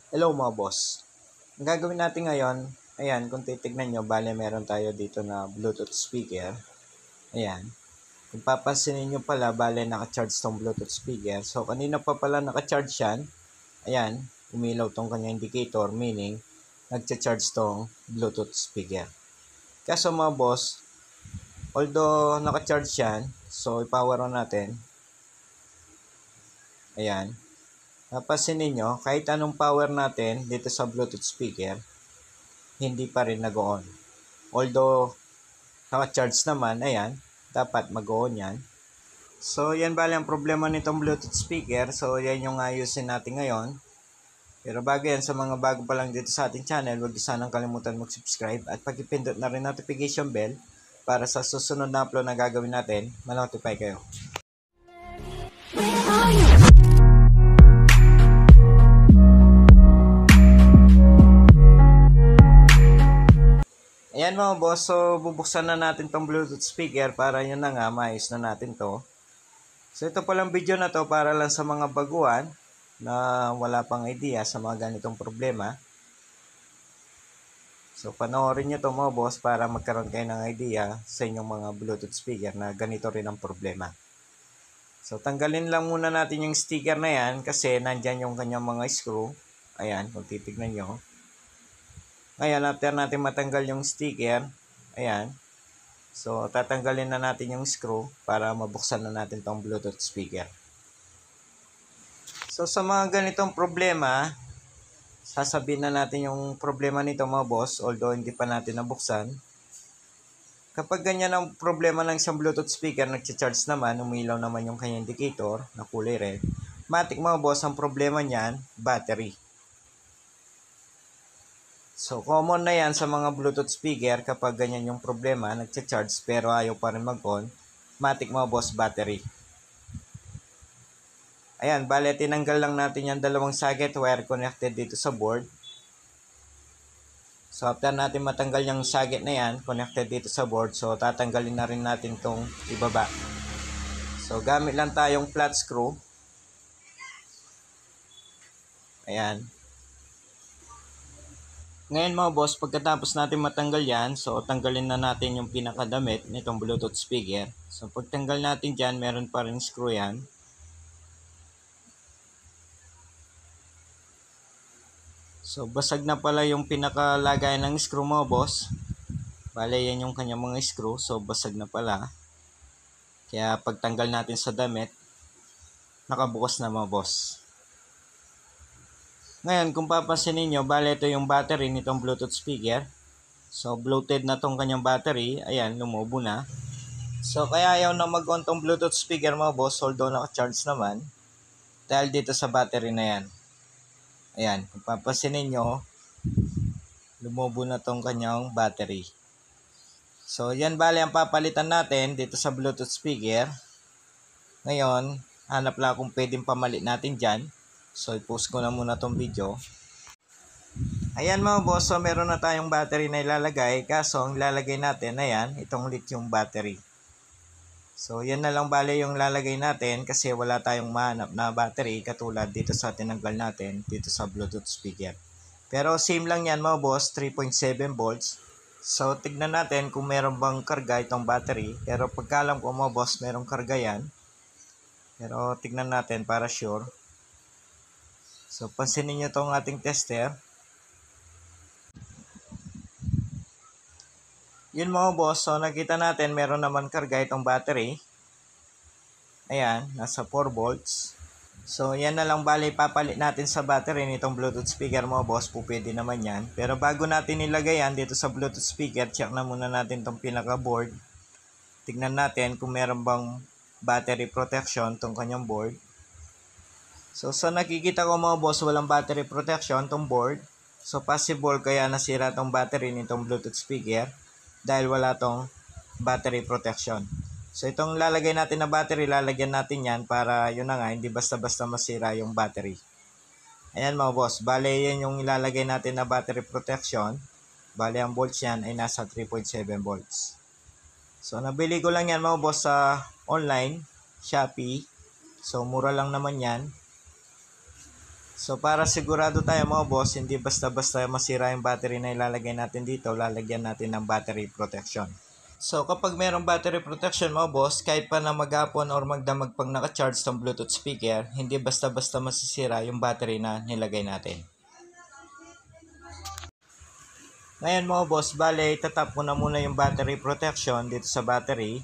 Hello mga boss. Ang gagawin natin ngayon, ayan, kung titignan nyo, bale meron tayo dito na Bluetooth speaker. Ayan. Kung papansinin nyo pala, bale naka-charge tong Bluetooth speaker. So, kanina pa pala naka-charge yan. Ayan, umilaw tong kanya indicator, meaning, nagcha-charge tong Bluetooth speaker. Kaso mga boss, although naka-charge yan, so i-power on natin. Ayan. Napansinin nyo, kahit anong power natin dito sa Bluetooth speaker, hindi pa rin nag-on. Although, naka-charge naman, ayan, dapat mag-on yan. So, yan bali ang problema nitong Bluetooth speaker. So, yan yung ayusin natin ngayon. Pero bago yan, sa mga bago pa lang dito sa ating channel, huwag sanang kalimutan mag-subscribe at pag-ipindot na rin notification bell para sa susunod na upload na gagawin natin, ma-notify kayo. Ayan mga boss, so bubuksan na natin tong Bluetooth speaker para yun na nga, maayos na natin to. So ito palang video na to para lang sa mga baguhan na wala pang idea sa mga ganitong problema. So panoorin nyo to mga boss para magkaroon kayo ng idea sa inyong mga Bluetooth speaker na ganito rin ang problema. So tanggalin lang muna natin yung sticker na yan kasi nandyan yung kanyang mga screw. Ayan, kung titignan nyo. Ngayon, after natin matanggal yung sticker, ayan. So, tatanggalin na natin yung screw para mabuksan na natin tong Bluetooth speaker. So, sa mga ganitong problema, sasabihin na natin yung problema nito mga boss, although hindi pa natin nabuksan. Kapag ganyan ang problema ng isang Bluetooth speaker, nag-charge naman, umilaw naman yung kanyang indicator na kulay red. Matik mga boss, ang problema niyan, battery. So, common na yan sa mga Bluetooth speaker kapag ganyan yung problema, nagcha-charge pero ayaw pa rin mag-on, matik mga boss, battery. Ayan, bale, tinanggal lang natin yung dalawang socket wire connected dito sa board. So, after natin matanggal yung socket na yan, connected dito sa board, so tatanggalin na rin natin tong ibaba. So, gamit lang tayong flat screw. Ayan. Ngayon mga boss, pagkatapos natin matanggal yan, so tanggalin na natin yung pinakadamit nitong Bluetooth speaker. So pagtanggal natin dyan, meron pa rin screw yan. So basag na pala yung pinakalagayan ng screw mga boss. Bale yan yung kanyang mga screw, so basag na pala. Kaya pagtanggal natin sa damit, nakabukas na mga boss. Ngayon, kung papansinin nyo, bale ito yung battery nitong Bluetooth speaker. So, bloated na tong kanyang battery. Ayan, lumubo na. So, kaya ayaw na mag-on tong Bluetooth speaker mga boss, although naka-charge naman. Dahil dito sa battery na yan. Ayan, kung papansinin nyo, lumubo na tong kanyang battery. So, yan bale ang papalitan natin dito sa Bluetooth speaker. Ngayon, hanap lang kung pwedeng pamalit natin dyan. So, i-post ko na muna tong video. Ayan mga boss, so meron na tayong battery na ilalagay. Kaso, ang ilalagay natin, ayan, itong lithium battery. So, yan na lang bale yung lalagay natin kasi wala tayong mahanap na battery katulad dito sa tinanggal natin dito sa Bluetooth speaker. Pero same lang yan mga boss, 3.7 volts. So, tignan natin kung meron bang karga itong battery. Pero pagkalam ko mga boss, merong karga yan. Pero tignan natin para sure. So, pansinin nyo itong ating tester. Yun mga boss, so nakita natin meron naman karga itong battery. Ayan, nasa 4 volts. So, yan na lang bali papalit natin sa battery nitong Bluetooth speaker mga boss. Pwede naman yan. Pero bago natin ilagay yan dito sa Bluetooth speaker, check na muna natin itong pinaka-board. Tignan natin kung meron bang battery protection itong kanyang board. So, sa nakikita ko mga boss, walang battery protection itong board. So, possible kaya nasira itong battery nitong Bluetooth speaker dahil wala itong battery protection. So, itong lalagay natin na battery, lalagyan natin yan para yun na nga, hindi basta-basta masira yung battery. Ayan mga boss, bale yan yung ilalagay natin na battery protection. Bale, ang volts yan ay nasa 3.7 volts. So, nabili ko lang yan mga boss sa online, Shopee. So, mura lang naman yan. So para sigurado tayo mga boss, hindi basta-basta masira yung battery na ilalagay natin dito, lalagyan natin ng battery protection. So kapag mayroong battery protection mga boss, kahit pa na maghapon or magdamag pag naka-charge ng Bluetooth speaker, hindi basta-basta masisira yung battery na nilagay natin. Ngayon mga boss, bale itatap ko na muna yung battery protection dito sa battery.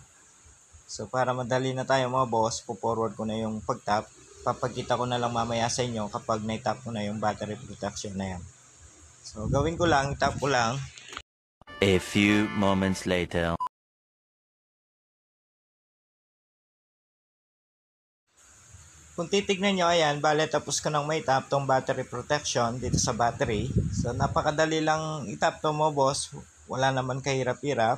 So para madali na tayo mga boss, po-forward ko na yung pag-tap. Papakita ko na lang mamaya sa inyo kapag na-tap ko na yung battery protection na yan. So gawin ko lang, tap ko lang. A few moments later. Kung titignan nyo, ayan, bale tapos ko nang may tap tong battery protection dito sa battery. So napakadali lang itap to mo boss, wala naman kahirap-hirap.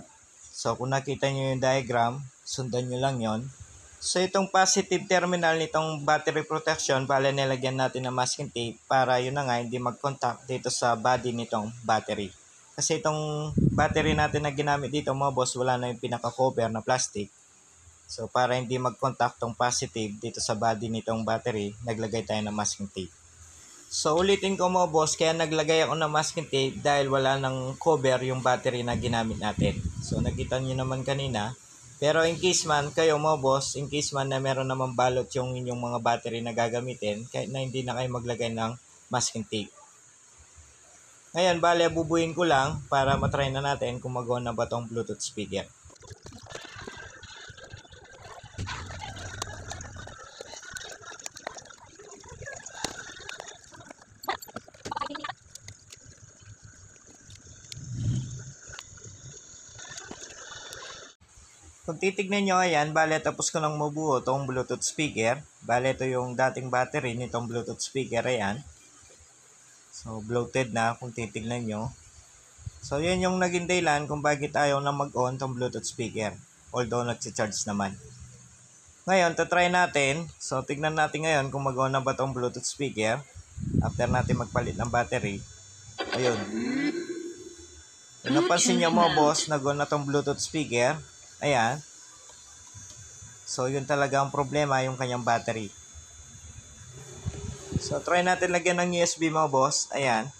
So kung nakita nyo yung diagram, sundan nyo lang yon. So itong positive terminal nitong battery protection, bale nilagyan natin ng masking tape para yun na nga hindi mag-contact dito sa body nitong battery. Kasi itong battery natin na ginamit dito mga boss, wala na yung pinaka-cover na plastic. So para hindi mag-contact tong positive dito sa body nitong battery, naglagay tayo ng masking tape. So ulitin ko mga boss, kaya naglagay ako ng masking tape dahil wala nang cover yung battery na ginamit natin. So nakita nyo naman kanina. Pero in case man kayo mga boss, in case man na meron naman balot yung inyong mga battery na gagamitin, kahit na hindi na kayo maglagay ng masking tape. Ngayon bale bubuin ko lang para matry na natin kung magawa na ba tong Bluetooth speaker. Kung titignan nyo, ayan, bale tapos ko nang mabuo itong Bluetooth speaker. Bale ito yung dating battery nitong Bluetooth speaker, ayan. So bloated na kung titignan nyo. So yun yung naging dahilan kung bakit ayaw na mag-on itong Bluetooth speaker. Although nagsi-charge naman. Ngayon, tatry natin. So tignan natin ngayon kung mag-on na ba itong Bluetooth speaker. After natin magpalit ng battery. Ayun. Kung napansin nyo mo boss, nag-on na itong Bluetooth speaker. Ayan. So, yun talaga ang problema, yung kanyang battery. So, try natin lagyan ng USB mo, boss. Ayan.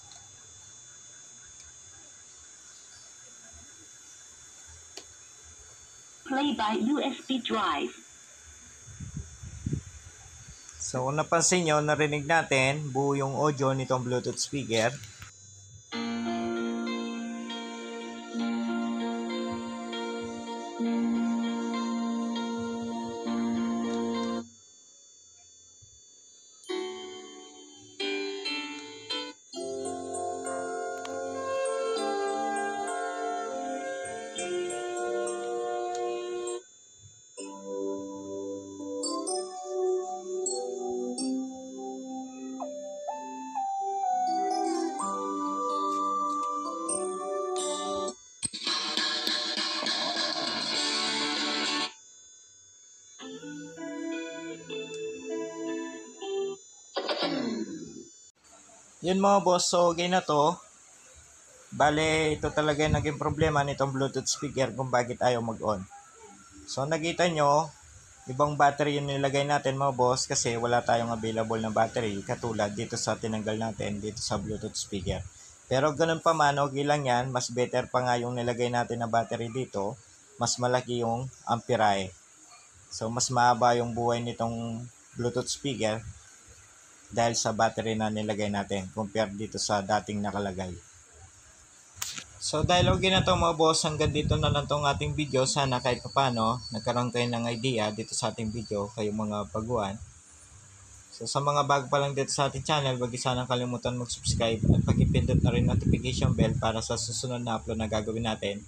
Play by USB drive. So, kung napansin nyo, narinig natin, buo yung audio nitong Bluetooth speaker. Yun mga boss, so okay na to. Bale, ito talaga yung naging problema nitong Bluetooth speaker kung bakit ayaw mag-on. So nakita nyo, ibang battery yung nilagay natin mga boss kasi wala tayong available na battery katulad dito sa tinanggal natin dito sa Bluetooth speaker. Pero ganun pa man, okay lang yan. Mas better pa nga yung nilagay natin na battery dito. Mas malaki yung amperahe. So mas mahaba yung buhay nitong Bluetooth speaker dahil sa battery na nilagay natin compared dito sa dating nakalagay. So dahil okay na to mga boss, hanggang dito na lang tong ating video. Sana kahit paano nagkaroon kayo ng idea dito sa ating video, kayong mga baguhan. So sa mga bago pa lang dito sa ating channel, wag sanang kalimutan mag-subscribe at pag-ipindot na rin notification bell para sa susunod na upload na gagawin natin,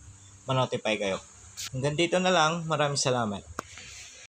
ma-notify kayo. Hanggang dito na lang, maraming salamat.